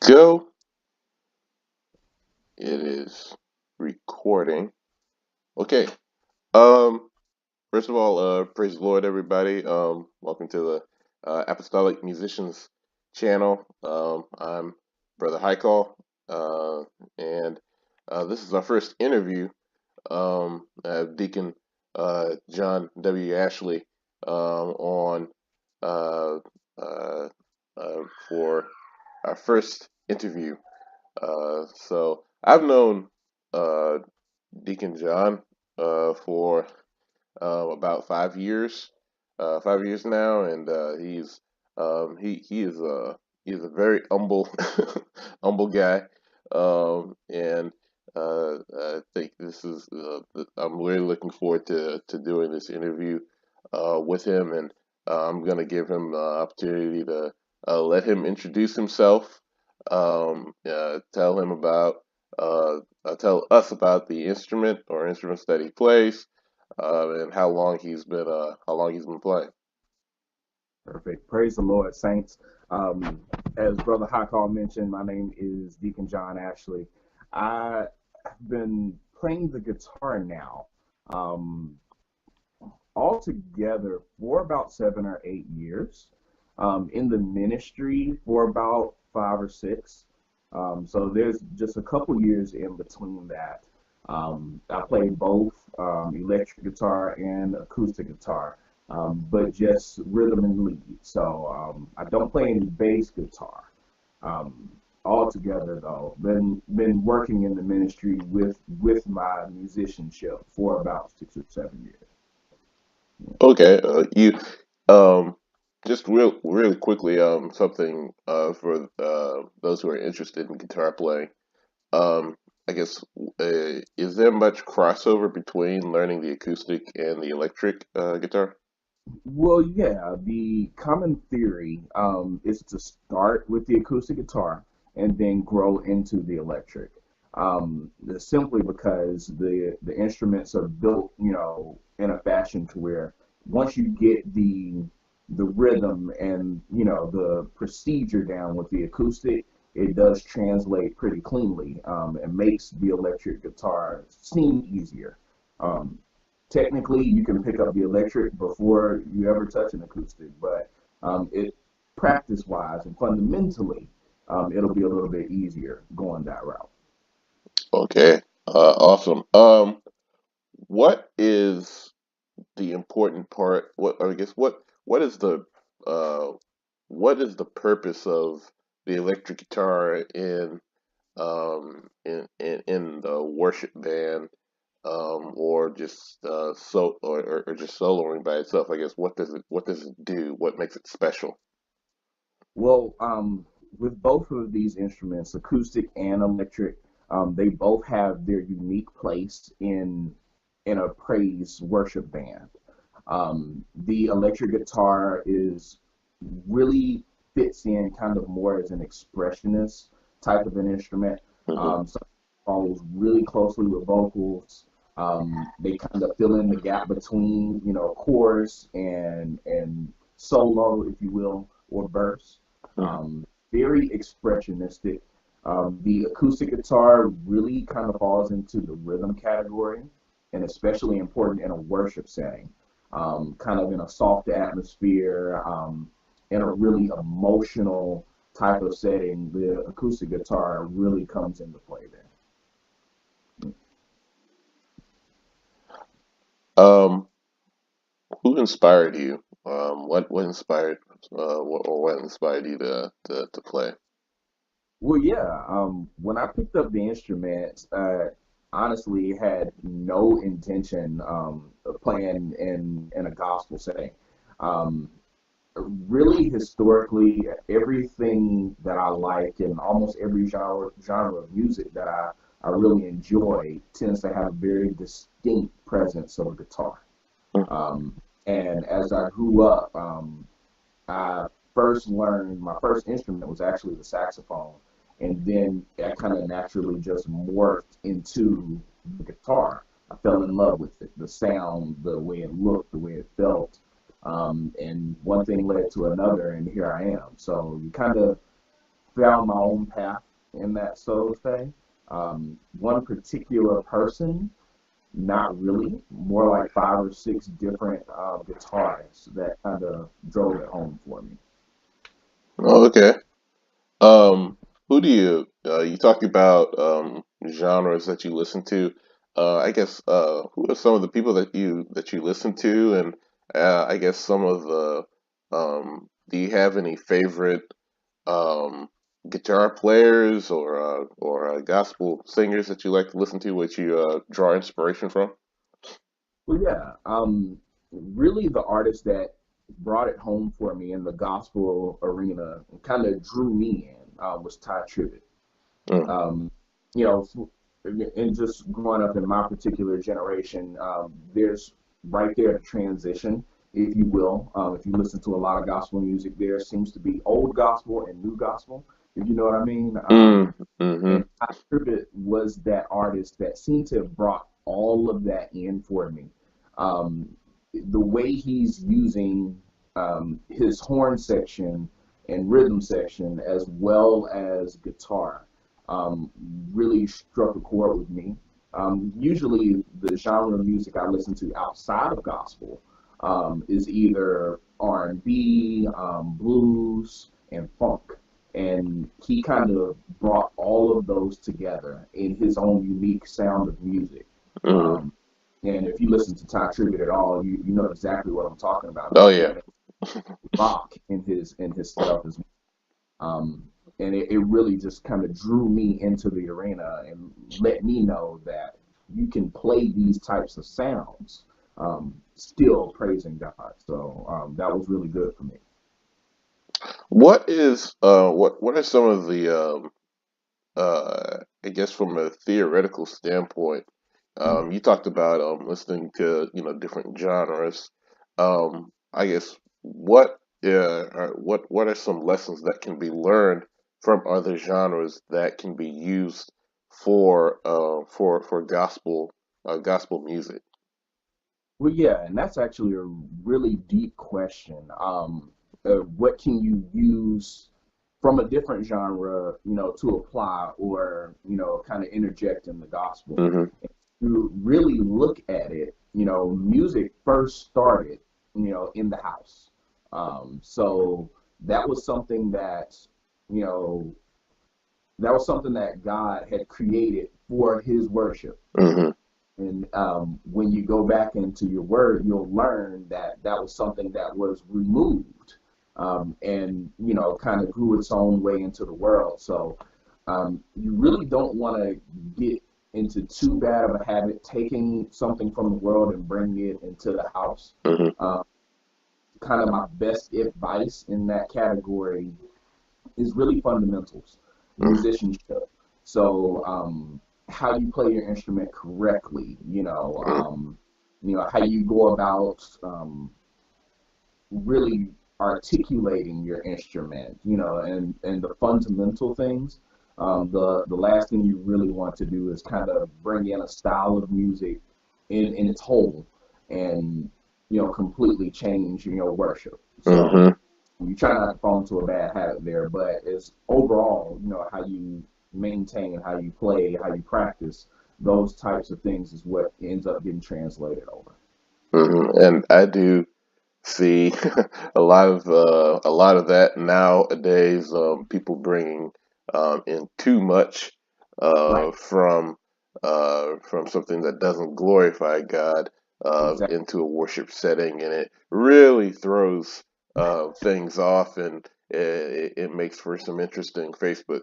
Go. It is recording. Okay. Um. First of all, praise the Lord, everybody. Welcome to the Apostolic Musicians channel. I'm Brother Highcall, and this is our first interview. Deacon John W. Ashley on uh, uh, for our first interview. So I've known uh, Deacon John for about 5 years, 5 years now, and he is a very humble humble guy, and I think this is I'm really looking forward to doing this interview with him, and I'm gonna give him the opportunity to let him introduce himself, tell him about tell us about the instrument or instruments that he plays, and how long he's been playing. Perfect. Praise the Lord, saints. Um, as Brother Hawkall mentioned, my name is Deacon John Ashley. I've been playing the guitar now, um, altogether for about 7 or 8 years. In the ministry for about 5 or 6. So there's just a couple years in between that. I play both electric guitar and acoustic guitar, but just rhythm and lead. So I don't play any bass guitar. Um, Altogether, though, been working in the ministry with my musicianship for about 6 or 7 years. Okay, you um, just really quickly, something for those who are interested in guitar playing. Um, I guess is there much crossover between learning the acoustic and the electric guitar? Well, yeah, the common theory is to start with the acoustic guitar and then grow into the electric. Simply because the instruments are built, in a fashion to where once you get the rhythm and the procedure down with the acoustic, it does translate pretty cleanly, and makes the electric guitar seem easier. Um, Technically you can pick up the electric before you ever touch an acoustic, but it practice wise and fundamentally, it'll be a little bit easier going that route. Okay, awesome. What is the important part? What is the uh, what is the purpose of the electric guitar in the worship band, or just or just soloing by itself? I guess what does it do? What makes it special? Well, with both of these instruments, acoustic and electric, they both have their unique place in a praise worship band. The electric guitar is really fits in kind of more as an expressionist type of an instrument. Hmm. So it follows really closely with vocals. They kind of fill in the gap between, chorus and solo, if you will, or verse. Very expressionistic. The acoustic guitar really kind of falls into the rhythm category, and especially important in a worship setting, kind of in a soft atmosphere, in a really emotional type of setting. The acoustic guitar really comes into play there. Um, who inspired you? What inspired you to play? Well, yeah. When I picked up the instrument, honestly had no intention of playing in a gospel setting. Um, Really, historically, everything that I like and almost every genre of music that I really enjoy tends to have a very distinct presence of a guitar. Um, and as I grew up, I first learned my first instrument was actually the saxophone, and then that kind of naturally just morphed into the guitar. I fell in love with it, the sound, the way it looked, the way it felt, and one thing led to another, and here I am. So you kind of found my own path in that, so to say. One particular person, not really, more like five or six different guitarists that kind of drove it home for me. Oh, okay. Um, who do you talked about genres that you listen to? I guess who are some of the people that you listen to, and I guess some of the do you have any favorite um guitar players or gospel singers that you like to listen to, which you draw inspiration from? Well, yeah, really the artist that brought it home for me in the gospel arena and kind of drew me in was Ty Tribbett. Mm, Um, you know, and just growing up in my particular generation, there's right there a transition, if you will. If you listen to a lot of gospel music, there seems to be old gospel and new gospel, if you know what I mean. mm-hmm, And Ty Tribbett was that artist that seemed to have brought all of that in for me. Um, the way he's using his horn section and rhythm section as well as guitar um, really struck a chord with me. Usually, the genre of music I listen to outside of gospel is either R&B, blues, and funk. And he kind of brought all of those together in his own unique sound of music. mm. Um, and if you listen to Ty Tribbett at all, you know exactly what I'm talking about. Oh He's yeah. giving rock in his stuff as um, and it really just kind of drew me into the arena and let me know that you can play these types of sounds still praising God. So that was really good for me. What are some of the I guess from a theoretical standpoint, you talked about listening to different genres. I guess what are some lessons that can be learned from other genres that can be used for gospel music? Well, yeah, and that's actually a really deep question. What can you use from a different genre, to apply or, kind of interject in the gospel? Hmm. To really look at it, music first started, in the house. So that was something that, you know, that was something that God had created for his worship. Hmm. And when you go back into your word, you'll learn that that was something that was removed and, kind of grew its own way into the world. So you really don't want to get into too bad of a habit taking something from the world and bringing it into the house. Hmm. Um, Kind of my best advice in that category is really fundamentals, musicianship. So how you play your instrument correctly, how you go about really articulating your instrument, and the fundamental things. The last thing you really want to do is kind of bring in a style of music in its whole and completely change worship. So Hmm. you try not to fall into a bad habit there, but it's overall, how you maintain, how you play, how you practice, those types of things is what ends up getting translated over. And I do see a lot of that nowadays. People bringing in too much Right. from something that doesn't glorify God Exactly. into a worship setting, and it really throws things off, and it makes for some interesting Facebook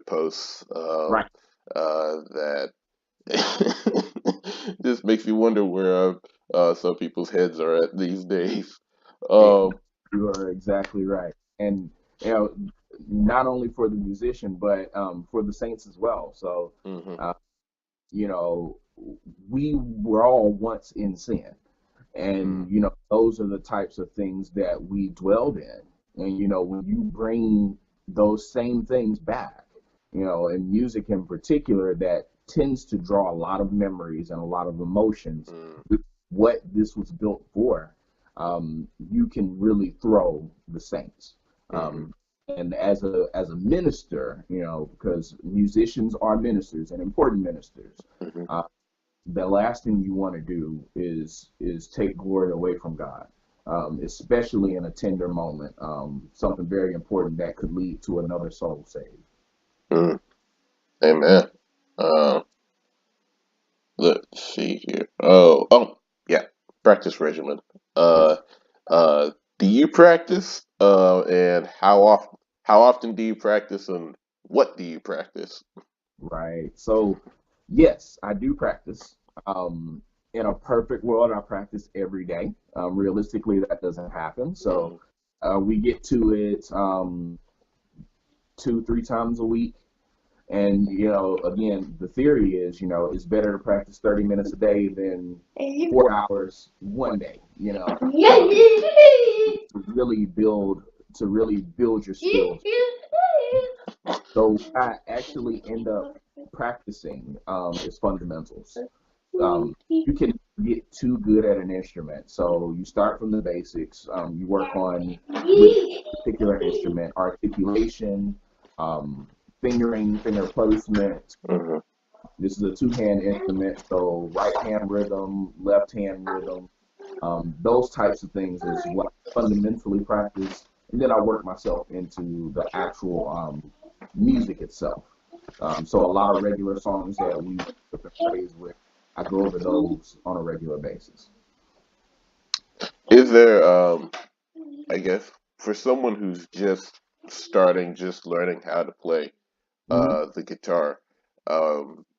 posts Right. that just makes you wonder where some people's heads are at these days. Hey, Um, you are exactly right. And, you know, not only for the musician, but for the saints as well. So, mhm, uh, you know, we were all once in sin. mm, And, those are the types of things that we dwelled in. And, when you bring those same things back, and music in particular, that tends to draw a lot of memories and a lot of emotions mm, with what this was built for, you can really throw the Saints. mhm, Um, And as a minister, because musicians are ministers and important ministers, Hmm. uh, the last thing you want to do is take glory away from God, especially in a tender moment, something very important that could lead to another soul saved. Mm. Amen. Uh, let's see here. Oh, yeah. Practice regimen. Uh, Yes, uh, do you practice? And how often do you practice, and what do you practice? right. So, yes, I do practice. Um, in a perfect world, I practice every day. Realistically, that doesn't happen. So, Hmm. we get to it 2, 3 times a week. And, again, the theory is, it's better to practice 30 minutes a day than 4 hours one day, to really build your skills. So I actually end up practicing is fundamentals. You can get too good at an instrument. So you start from the basics. You work on with a particular instrument, articulation, um, finger placement. Hmm. This is a two-hand instrument, so right hand rhythm, left hand rhythm, those types of things is what I fundamentally practice, and then I work myself into the actual music itself. So a lot of regular songs that we worship and praise with, I go over those on a regular basis. Is there, I guess, for someone who's just starting, just learning how to play Hmm. the guitar,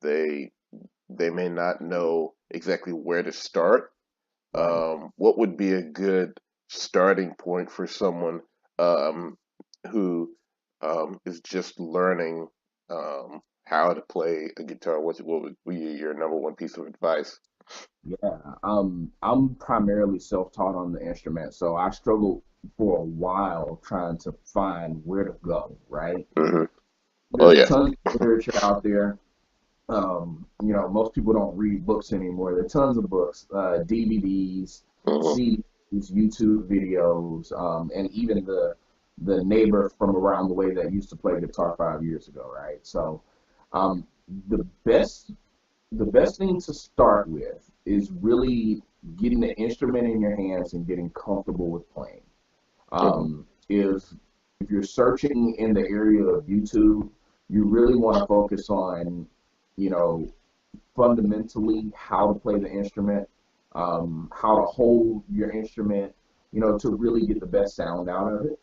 they may not know exactly where to start. Right. What would be a good starting point for someone um, who is just learning how to play a guitar? What would be your number one piece of advice? Yeah. I'm primarily self-taught on the instrument, so I struggled for a while trying to find where to go, right? Hmm. Oh There's yeah. tons of literature out there. Most people don't read books anymore. There are tons of books, DVDs, Hmm. CDs, YouTube videos, and even the neighbor from around the way that used to play guitar 5 years ago, right? So, um, the best the best thing to start with is really getting the instrument in your hands and getting comfortable with playing. Hmm. If you're searching in the area of YouTube, you really want to focus on, you know, fundamentally how to play the instrument, how to hold your instrument, to really get the best sound out of it.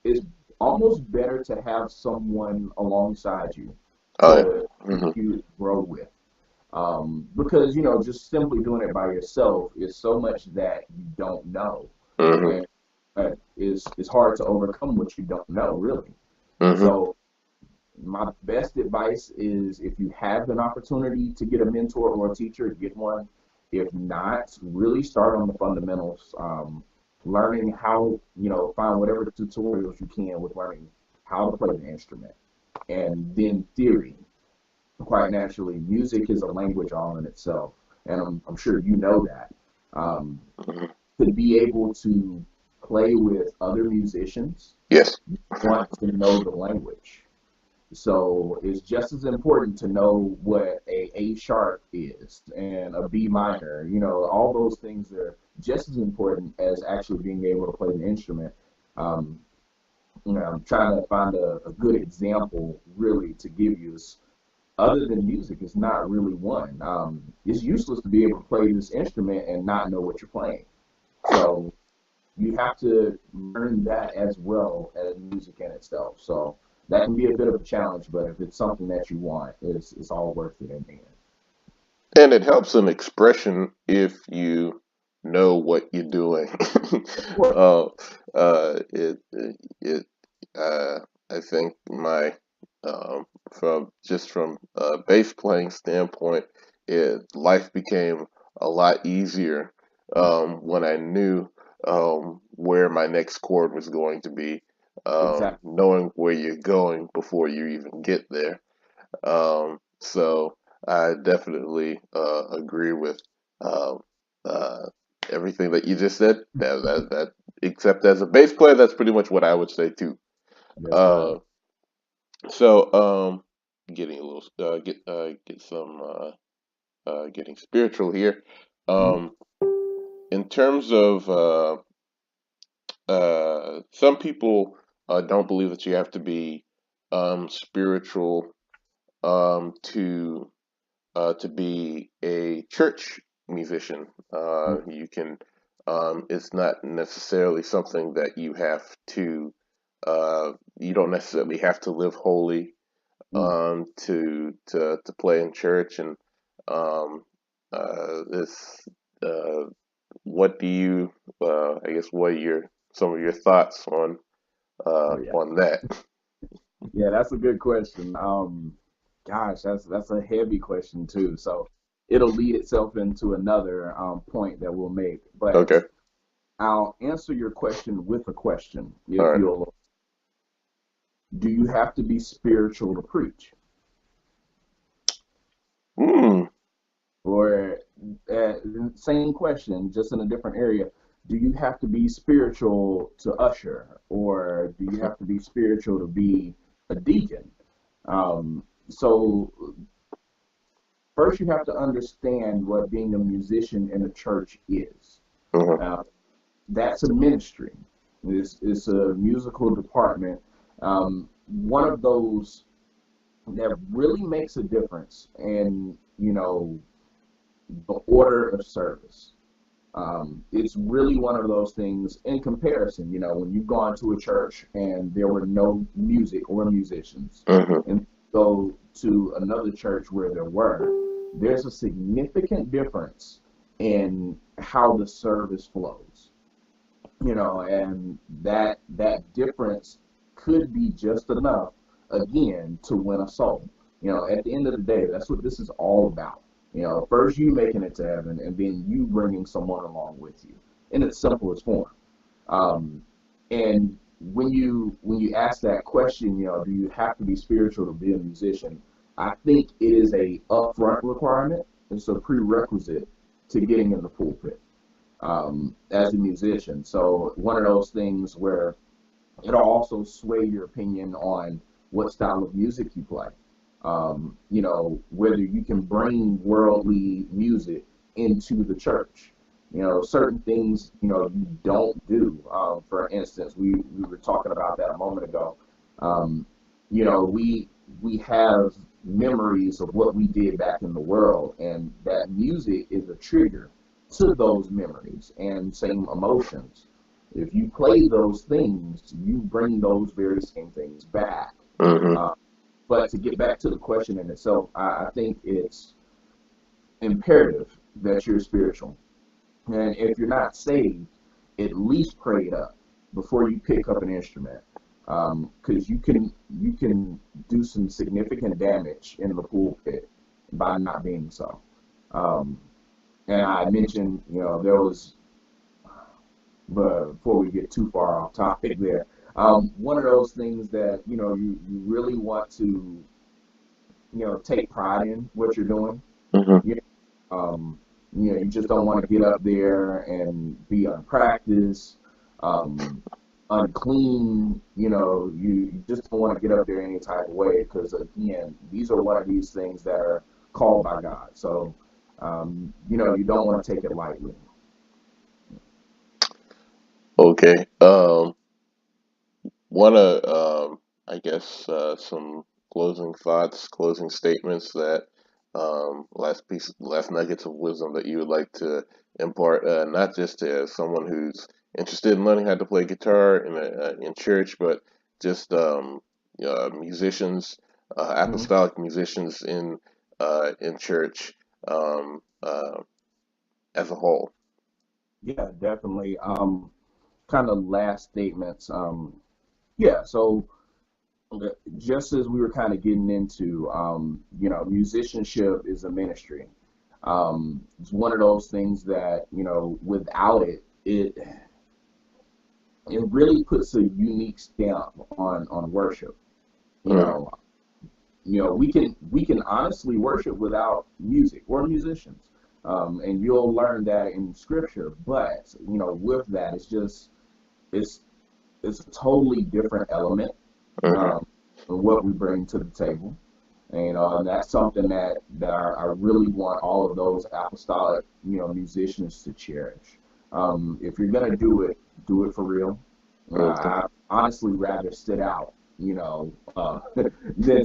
It's almost better to have someone alongside you Oh yeah. to Hmm. you grow with. Because just simply doing it by yourself is so much that you don't know, Hmm. and it's hard to overcome what you don't know, really. Hmm. So my best advice is, if you have an opportunity to get a mentor or a teacher, get one. If not, really start on the fundamentals, learning how, find whatever tutorials you can with learning how to play the instrument, and then theory. Quite naturally, music is a language all in itself, and I'm sure you know that. Um, Hmm. to be able to play with other musicians, Yes. you want to know the language. So it's just as important to know what a A sharp is and a B minor. All those things are just as important as actually being able to play the instrument. Um, I'm trying to find a good example really to give you. Other than music, is not really one. It's useless to be able to play this instrument and not know what you're playing. So you have to learn that as well as music in itself. So that can be a bit of a challenge, but if it's something that you want, it's all worth it in the end. And it helps in expression if you know what you're doing. Of course. uh, it uh, I think my from a bass playing standpoint, life became a lot easier when I knew where my next chord was going to be, Exactly. knowing where you're going before you even get there. So I definitely agree with um, uh, everything that you just said. That except as a bass player, that's pretty much what I would say too. Yes, sir. Uh, so getting a little get some getting spiritual here. Mhm. Um, in terms of some people don't believe that you have to be spiritual to be a church musician. You can it's not necessarily something that you don't necessarily have to live holy Mm. to play in church. And this what do you I guess what are your some of your thoughts Oh yeah. on that? Yeah, that's a good question. Gosh, that's a heavy question too. So it'll lead itself into another point that we'll make. But Okay, I'll answer your question with a question, all if right. you'll. Do you have to be spiritual to preach? Mm, Or uh, same question, just in a different area. Do you have to be spiritual to usher, or do you have to be spiritual to be a deacon? So first, you have to understand what being a musician in a church is. mhm, Uh, that's a ministry. It's a musical department. One of those that really makes a difference in the order of service. It's really one of those things in comparison. When you've gone to a church and there were no music or musicians, mhm, and go to another church where there were, there's a significant difference in how the service flows. And that difference could be just enough, again, to win a soul. At the end of the day, that's what this is all about. First you making it to heaven, and then you bringing someone along with you in its simplest form. um, and when you ask that question, do you have to be spiritual to be a musician? I think it is a upfront requirement. It's a prerequisite to getting in the pulpit as a musician. So one of those things where it'll also sway your opinion on what style of music you play. Whether you can bring worldly music into the church. Certain things, you don't do. For instance, we were talking about that a moment ago. Um, we have memories of what we did back in the world, and that music is a trigger to those memories and same emotions. If you play those things, you bring those very same things back. mhm. Uh, but to get back to the question in itself, I think it's imperative that you're spiritual. And if you're not saved, at least pray it up before you pick up an instrument, because you can do some significant damage in the pulpit by not being so. Um, and I mentioned, there was, but before we get too far off topic there, one of those things that you really want to take pride in what you're doing. Mhm. You you just don't want to get up there and be unpracticed, um, unclean. You just don't want to get up there any type of way, because again, these are one of these things that are called by God. So you don't want to take it lightly. Okay. One of I guess some closing thoughts, closing statements that last nuggets of wisdom that you would like to impart, not just as someone who's interested in learning how to play guitar in church, but just musicians, Mhm. apostolic musicians in church as a whole. Yeah, definitely. Kind of last statements. Yeah, so just as we were kind of getting into, musicianship is a ministry. It's one of those things that, without it, it really puts a unique stamp on worship. You Mhm. know, we can honestly worship without music or musicians, and you'll learn that in scripture. But with that, it's just it's it's a totally different element. Mm-hmm. um, and what we bring to the table. And that's something that I really want all of those apostolic, musicians to cherish. If you're gonna do it for real. Mm-hmm. I honestly rather sit out, than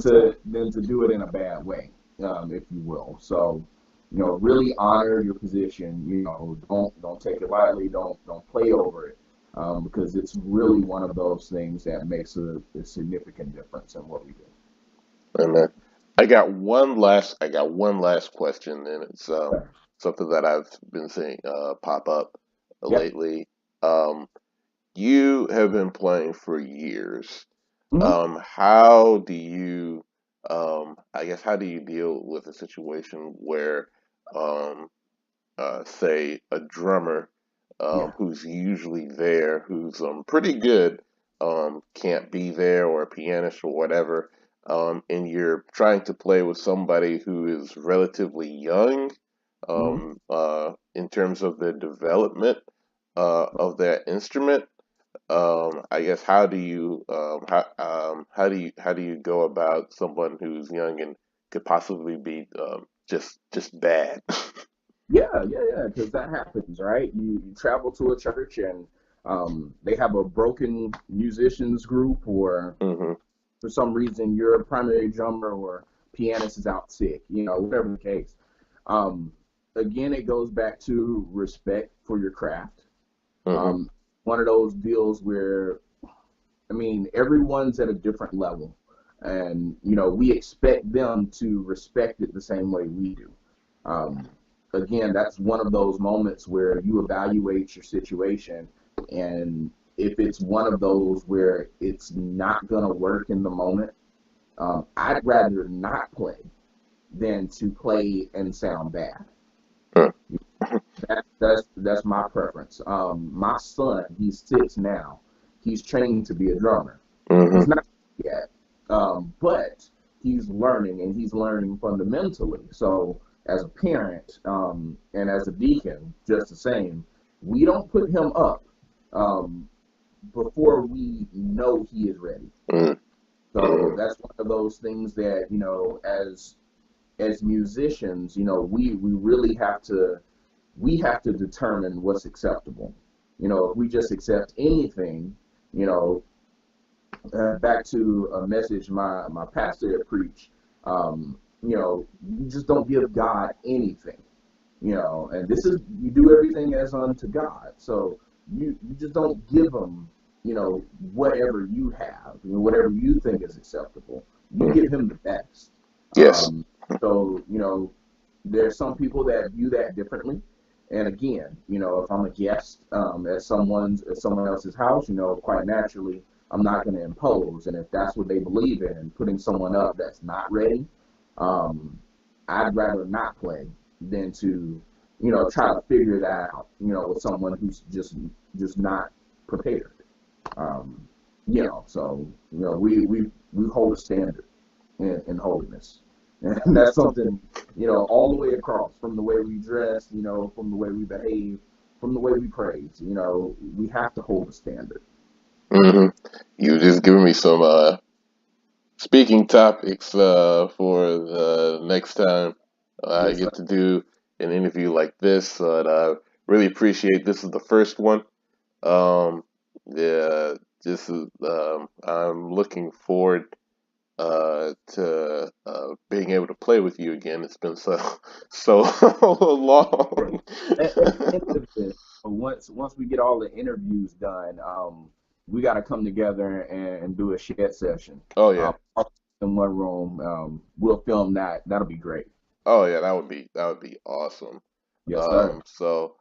to do it in a bad way, if you will. So, really honor your position. Don't take it lightly. Don't play over it, because it's really one of those things that makes a significant difference in what we do. Amen. I got one last question, and it's something that I've been seeing pop up Yeah. lately. Um, you have been playing for years. Hmm. How do you, I guess, how do you deal with a situation where, um, say, a drummer Yeah. who's usually there, who's pretty good, can't be there, or a pianist or whatever, and you're trying to play with somebody who is relatively young Hmm. in terms of the development of their instrument. I guess how do you go about someone who's young and could possibly be just bad? Yeah, because that happens, right? You travel to a church and they have a broken musicians group, or Hmm. for some reason your primary drummer or pianist is out sick, whatever the case. Um, Again, it goes back to respect for your craft. Hmm. Um, One of those deals where, I mean, everyone's at a different level, and we expect them to respect it the same way we do. Um, Again, that's one of those moments where you evaluate your situation, and if it's one of those where it's not gonna work in the moment, I'd rather not play than to play and sound bad. That's my preference. My son, he's 6 now. He's training to be a drummer. Hmm. He's not yet, but he's learning, and he's learning fundamentally. So, as a parent, and as a deacon, just the same, we don't put him up, um, before we know he is ready. Hmm. So Hmm. that's one of those things that, as musicians, we really have to determine what's acceptable. If we just accept anything, you know, back to a message my pastor had preached, you just don't give God anything, and this is, you do everything as unto God. So you just don't give him, whatever you have, whatever you think is acceptable. You Hmm. give him the best. Yes. Um, so, there's some people that view that differently. And again, if I'm a guest, at someone else's house, quite naturally, I'm not going to impose. And if that's what they believe in, putting someone up that's not ready, um, I'd rather not play than to, try to figure that out, with someone who's just not prepared. Um, so we hold a standard in holiness, and that's something, all the way across, from the way we dress, from the way we behave, from the way we praise. We have to hold a standard. Hmm. You just given me some speaking topics for the next time I Yes, sir. get to do an interview like this. And I really appreciate this is the first one. Um, yeah, this is I'm looking forward to being able to play with you again. It's been so long. At the end of it, once we get all the interviews done, we got to come together and do a shed session. Oh yeah. All in one room. We'll film that. That'll be great. Oh yeah, that would be awesome. Yes, sir. So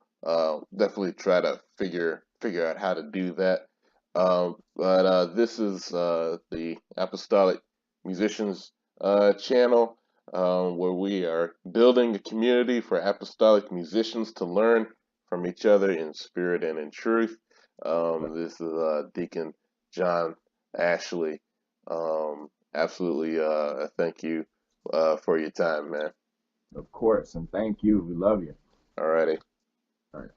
definitely try to figure out how to do that. But this is the Apostolic Musicians channel, where we are building a community for apostolic musicians to learn from each other in spirit and in truth. This is Deacon John Ashley. Absolutely, thank you for your time, man. Of course, and thank you. We love you. Alrighty. All right.